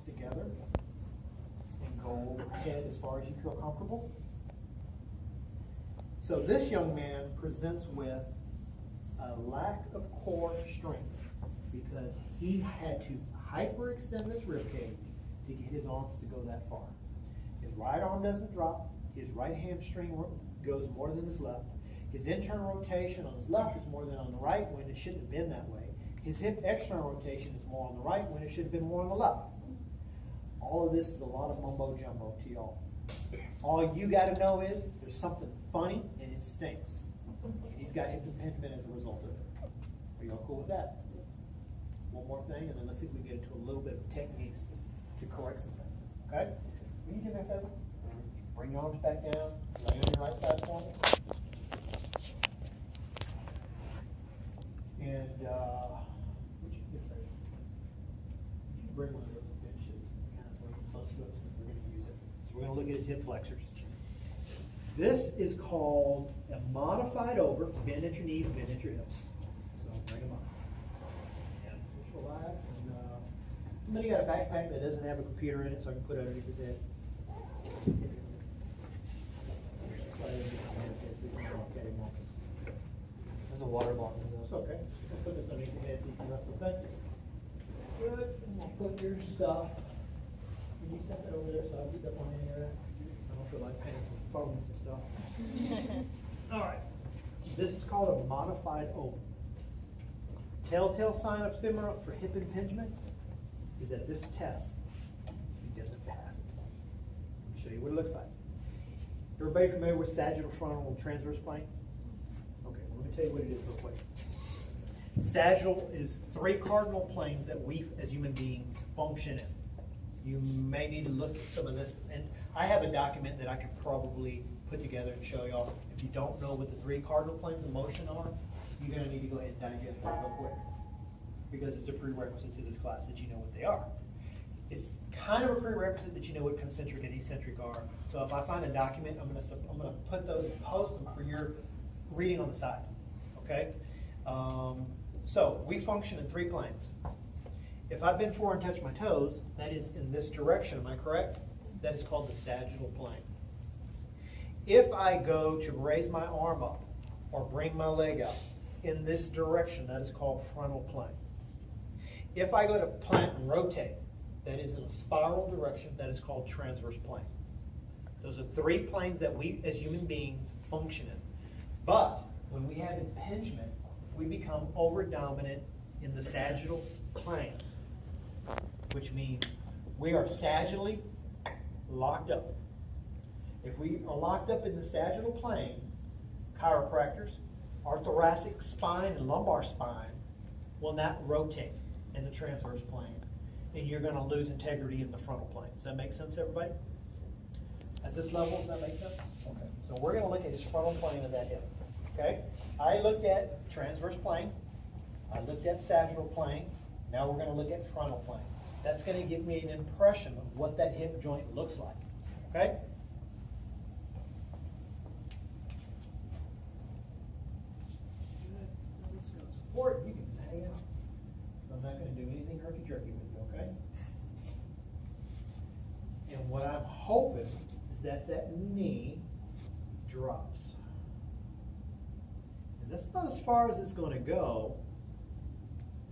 together and go overhead as far as you feel comfortable. So this young man presents with a lack of core strength because he had to hyperextend this rib cage to get his arms to go that far. His right arm doesn't drop. His right hamstring goes more than his left. His internal rotation on his left is more than on the right when it shouldn't have been that way. His hip external rotation is more on the right when it should have been more on the left. All of this is a lot of mumbo jumbo to y'all. All you got to know is there's something funny and it stinks. He's got hip impingement as a result of it. Are y'all cool with that? One more thing, and then let's see if we get into a little bit of techniques to correct some things. Okay? Will you do me a favor? Bring your arms back down. Lay on your right side for me. And would you get there? You bring one of those benches. Kind of bring it close to us because we're going to use it. So we're going to look at his hip flexors. This is called a modified over. Bend at your knees, bend at your hips. So bring them up. And just relax. And somebody got a backpack that doesn't have a computer in it, so I can put it underneath his head. There's a water bottle in It's there. okay. I'll put this underneath your head so you can wrestle. Thank you. Good. And we'll put your stuff. Can you set that over there so I can step on any of that? I don't feel like paying for phones and stuff. All right. This is called a modified open. Telltale sign of femur for hip impingement is that this test, he doesn't pass it. Let me show you what it looks like. Everybody familiar with sagittal frontal and transverse plane? Okay, well, let me tell you what it is real quick. Sagittal is three cardinal planes that we as human beings function in. You may need to look at some of this, and I have a document that I could probably put together and show y'all. If you don't know what the three cardinal planes of motion are, you're going to need to go ahead and digest that real quick, because it's a prerequisite to this class that you know what they are. It's kind of a prerequisite that you know what concentric and eccentric are. So if I find a document, I'm going to put those and post them for your reading on the side. Okay? So we function in three planes. If I bend forward and touch my toes, that is in this direction, am I correct? That is called the sagittal plane. If I go to raise my arm up or bring my leg out in this direction, that is called frontal plane. If I go to plant and rotate, that is in a spiral direction, that is called transverse plane. Those are three planes that we as human beings function in. But when we have impingement, we become over-dominant in the sagittal plane, which means we are sagittally locked up. If we are locked up in the sagittal plane, chiropractors, our thoracic spine and lumbar spine will not rotate in the transverse plane, and you're going to lose integrity in the frontal plane. Does that make sense, everybody? At this level, does that make sense? Okay. So we're going to look at his frontal plane of that hip. Okay? I looked at transverse plane. I looked at sagittal plane. Now we're going to look at frontal plane. That's going to give me an impression of what that hip joint looks like. Okay? Support, you can hang out. I'm not going to do anything herky-jerky with you, okay? And what I'm hoping is that that knee drops. And that's not as far as it's going to go,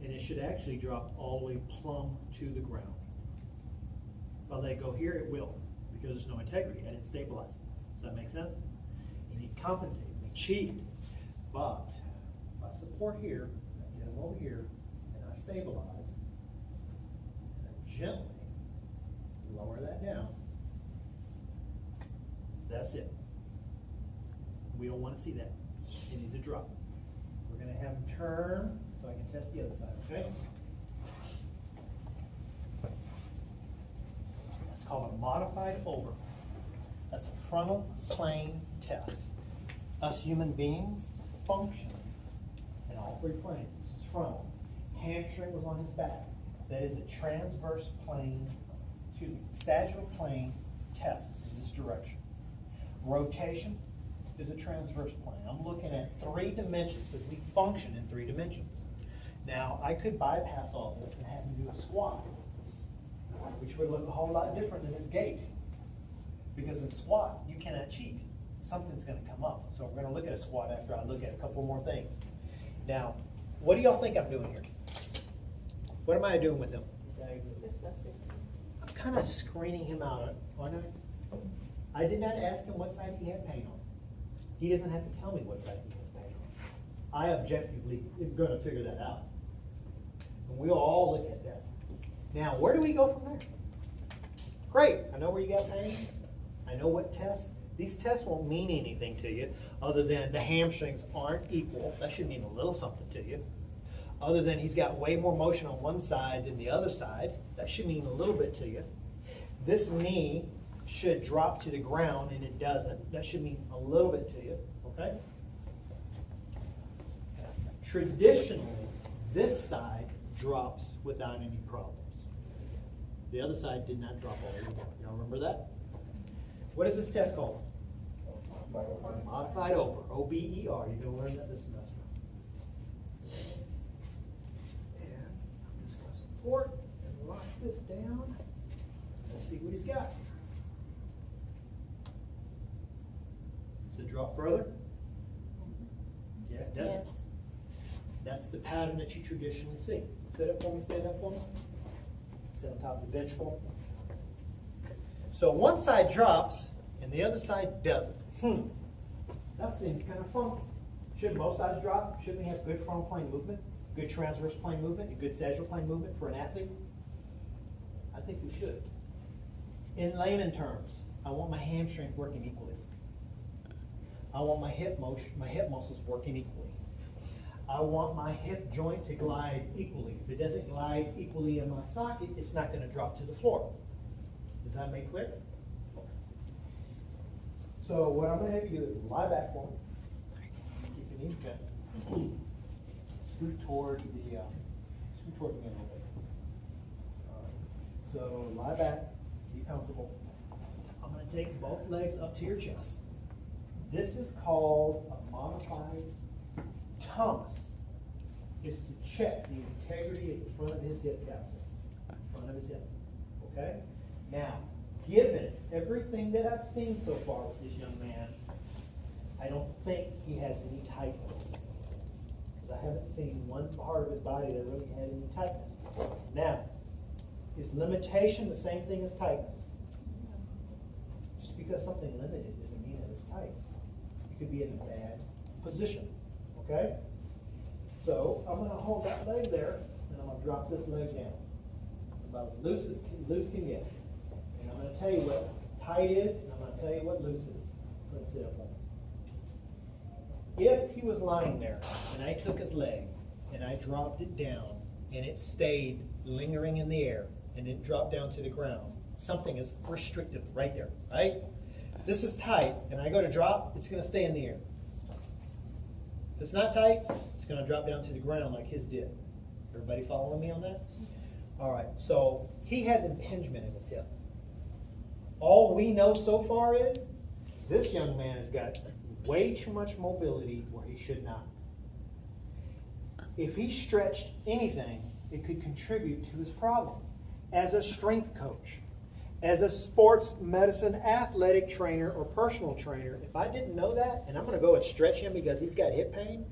and it should actually drop all the way plumb to the ground. If I let it go here, it will, because there's no integrity. I didn't stabilize it. Does that make sense? You need to compensate. We cheated. But if I support here, I get them over here, and I stabilize, and I gently lower that down, that's it. We don't want to see that. It needs to drop. We're going to have him turn so I can test the other side, okay? That's called a modified over. That's a frontal plane test. Us human beings function in all three planes. This is frontal. Hamstring was on his back. That is a transverse plane, sagittal plane test. It's in this direction. Rotation is a transverse plane. I'm looking at 3 dimensions because we function in 3 dimensions. Now, I could bypass all this and have him do a squat, which which would look a whole lot different than his gait. Because in squat, you cannot cheat. Something's gonna come up. So we're gonna look at a squat after I look at a couple more things. Now, what do y'all think I'm doing here? What am I doing with him? I'm kind of screening him out, aren't I? I did not ask him what side he had pain on. He doesn't have to tell me what side he has pain on. I objectively am gonna figure that out. And we'll all look at that. Now, where do we go from there? Great, I know where you got pain. I know what tests. These tests won't mean anything to you other than the hamstrings aren't equal. That should mean a little something to you. Other than he's got way more motion on one side than the other side. That should mean a little bit to you. This knee should drop to the ground and it doesn't. That should mean a little bit to you, okay? Traditionally, this side drops without any problems. The other side did not drop all the way. Y'all remember that? What is this test called? Modified Ober, O-B-E-R. You're going to learn that this semester. And I'm just going to support and lock this down. Let's see what he's got. Does it drop further? Yeah, it does. Yes. That's the pattern that you traditionally see. Sit up for me, stand up for me. Sit on top of the bench for me. So one side drops and the other side doesn't. That seems kind of funky. Should both sides drop? Shouldn't we have good frontal plane movement, good transverse plane movement, and good sagittal plane movement for an athlete? I think we should. In layman terms, I want my hamstrings working equally. I want my hip muscles working equally. I want my hip joint to glide equally. If it doesn't glide equally in my socket, it's not going to drop to the floor. Does that make clear? So what I'm going to have you do is lie back for me. Keep your knees bent. Scoot towards me a little bit. All right. So lie back, be comfortable. I'm going to take both legs up to your chest. This is called a modified Thomas. It's to check the integrity at the front of his hip capsule, front of his hip. Okay? Now, given everything that I've seen so far with this young man, I don't think he has any tightness. Because I haven't seen one part of his body that really had any tightness. Now, is limitation the same thing as tightness? Just because something limited doesn't mean that it's tight. You could be in a bad position. Okay? So I'm going to hold that leg there, and I'm going to drop this leg down. About as loose can get. And I'm going to tell you what tight is, and I'm going to tell you what loose is. Let's sit up on it. If he was lying there, and I took his leg, and I dropped it down, and it stayed lingering in the air, and it dropped down to the ground, something is restrictive right there, right? If this is tight, and I go to drop, it's going to stay in the air. If it's not tight, it's going to drop down to the ground like his did. Everybody following me on that? All right, so he has impingement in his hip. All we know so far is this young man has got way too much mobility where he should not. If he stretched anything, it could contribute to his problem. As a strength coach, as a sports medicine athletic trainer or personal trainer, if I didn't know that, and I'm going to go and stretch him because he's got hip pain,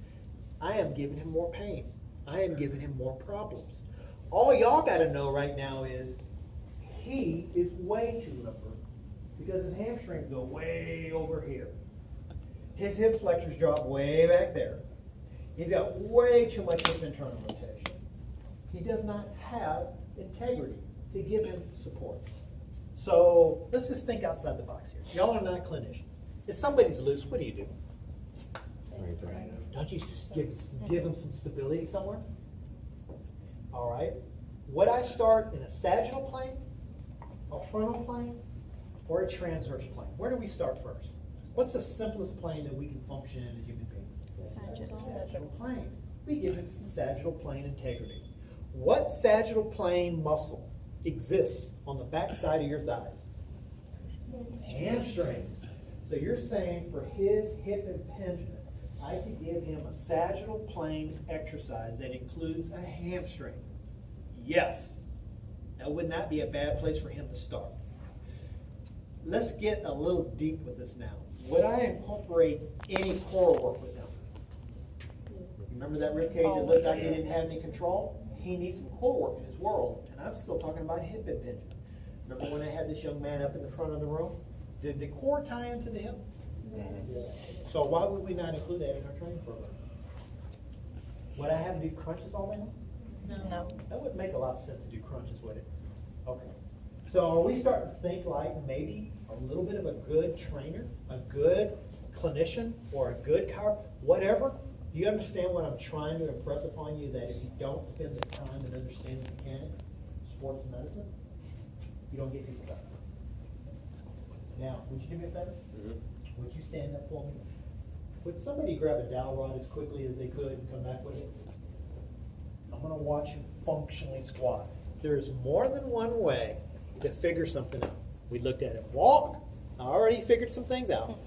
I am giving him more pain. I am giving him more problems. All y'all got to know right now is he is way too limber because his hamstrings go way over here. His hip flexors drop way back there. He's got way too much hip internal rotation. He does not have integrity to give him support. So let's just think outside the box here. Y'all are not clinicians. If somebody's loose, what do you do? Don't you give them some stability somewhere? All right. Would I start in a sagittal plane, a frontal plane, or a transverse plane? Where do we start first? What's the simplest plane that we can function in as human beings? Sagittal plane. We give it some sagittal plane integrity. What sagittal plane muscle exists on the back side of your thighs? Hamstring. So you're saying for his hip impingement, I could give him a sagittal plane exercise that includes a hamstring. Yes, That would not be a bad place for him to start. Let's get a little deep with this now. Would I incorporate any core work with him? Remember that rib cage that looked like he didn't have any control? He needs some core work in his world, and I'm still talking about hip impingement. Remember when I had this young man up in the front of the room? Did the core tie into the hip? So why would we not include that in our training program? Would I have to do crunches all day long? No. That wouldn't make a lot of sense to do crunches, would it? Okay. So are we starting to think like maybe a little bit of a good trainer, a good clinician, or a good whatever? Do you understand what I'm trying to impress upon you, that if you don't spend the time in understanding mechanics, sports medicine, you don't get people better? Now, would you do me a favor? Would you stand up for me? Would somebody grab a dowel rod as quickly as they could and come back with it? I'm going to watch you functionally squat. There's more than one way to figure something out. We looked at it walk. I already figured some things out.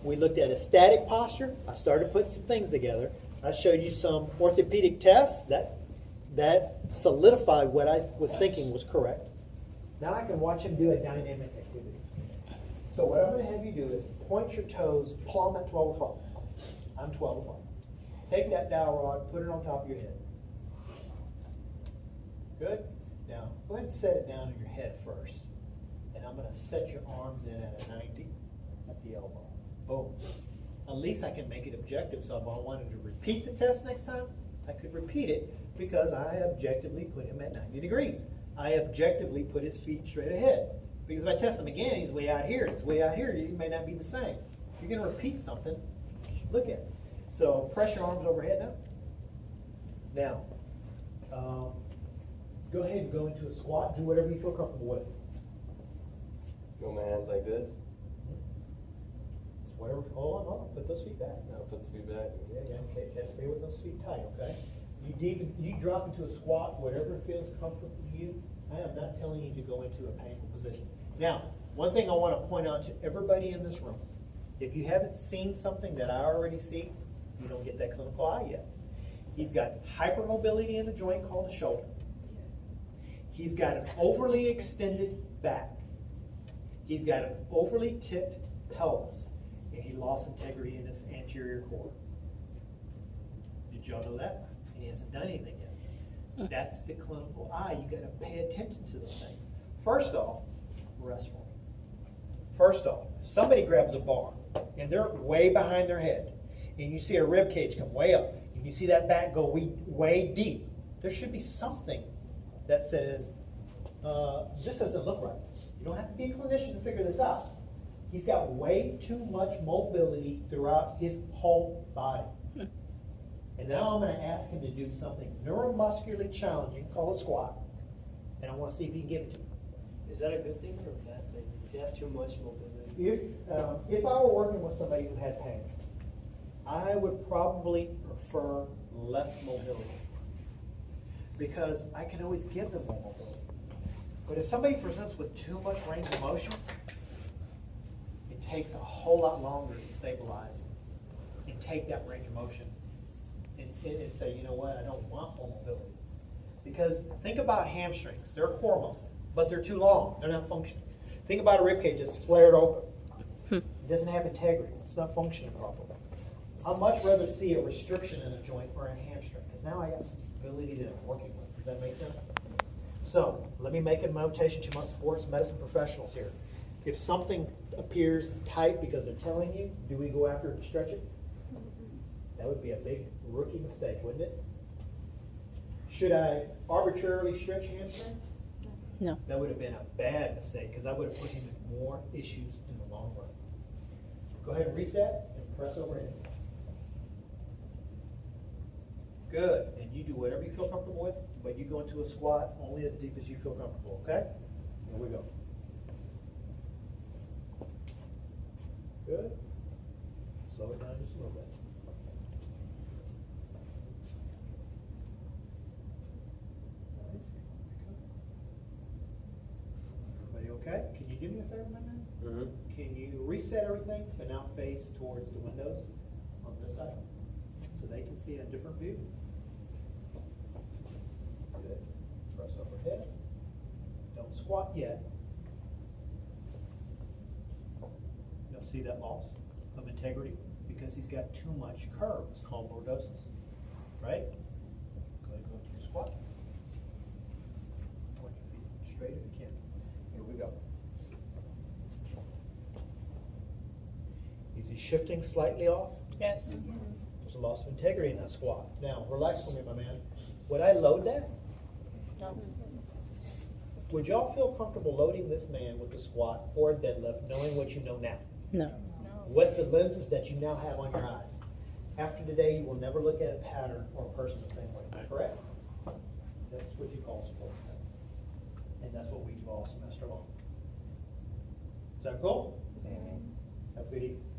We looked at a static posture. I started putting some things together. I showed you some orthopedic tests that solidified what I was thinking was correct. Now I can watch him do a dynamic activity. So what I'm going to have you do is point your toes plumb at 12 o'clock. I'm 12 o'clock. Take that dowel rod, put it on top of your head. Good? Now, go ahead and set it down on your head first. And I'm going to set your arms in at a 90 at the elbow. Boom. At least I can make it objective, so if I wanted to repeat the test next time, I could repeat it because I objectively put him at 90 degrees. I objectively put his feet straight ahead. Because if I test him again, he's way out here, he's way out here, he may not be the same. If you're going to repeat something, look at it. So press your arms overhead now. Now, go ahead and go into a squat. Do whatever you feel comfortable with. Go my hands like this. Just whatever. Hold on. Put those feet back. Now put the feet back. Yeah. Okay. Just stay with those feet tight. Okay. You drop into a squat, whatever feels comfortable to you. I am not telling you to go into a painful position. Now, one thing I want to point out to everybody in this room: if you haven't seen something that I already see, you don't get that clinical eye yet. He's got hypermobility in the joint called the shoulder. He's got an overly extended back. He's got an overly tipped pelvis, and he lost integrity in his anterior core. Did y'all know that? And he hasn't done anything yet. That's the clinical eye. You got to pay attention to those things. First off, rest for me. First off, if somebody grabs a bar and they're way behind their head, and you see a rib cage come way up, and you see that back go way deep, there should be something that says, this doesn't look right. You don't have to be a clinician to figure this out. He's got way too much mobility throughout his whole body. And now I'm going to ask him to do something neuromuscularly challenging, called a squat, and I want to see if he can give it to me. Is that a good thing or a bad thing? If you have too much mobility? If I were working with somebody who had pain, I would probably prefer less mobility, because I can always give them more mobility. But if somebody presents with too much range of motion, it takes a whole lot longer to stabilize and take that range of motion and say, you know what, I don't want more mobility. Because think about hamstrings. They're a core muscle, but they're too long. They're not functioning. Think about a rib cage that's flared open. It doesn't have integrity. It's not functioning properly. I'd much rather see a restriction in a joint or a hamstring, because now I got some stability that I'm working with. Does that make sense? So let me make a notation to my sports medicine professionals here. If something appears tight because they're telling you, do we go after it and stretch it? That would be a big rookie mistake, wouldn't it? Should I arbitrarily stretch hamstrings? No. That would have been a bad mistake, because I would have put him in more issues in the long run. Go ahead and reset and press overhead. Good. And you do whatever you feel comfortable with, but you go into a squat only as deep as you feel comfortable, okay? Here we go. Good. Slow it down just a little bit. Nice. Everybody okay? Can you do me a favor, my man? Mm-hmm. Can you reset everything, but now face towards the windows on this side, so they can see a different view? Good. Press overhead. squat yet, you'll see that loss of integrity because he's got too much curve. It's called lordosis, right? Go ahead and go into your squat. Point your feet straight if you can. Here we go. Is he shifting slightly off? Yes. There's a loss of integrity in that squat. Now, relax for me, my man. Would I load that? No. Would y'all feel comfortable loading this man with the squat or a deadlift, knowing what you know now? No. With the lenses that you now have on your eyes? After today, you will never look at a pattern or a person the same way, correct? That's what you call sports science. And that's what we do all semester long. Is that cool? Have a good evening.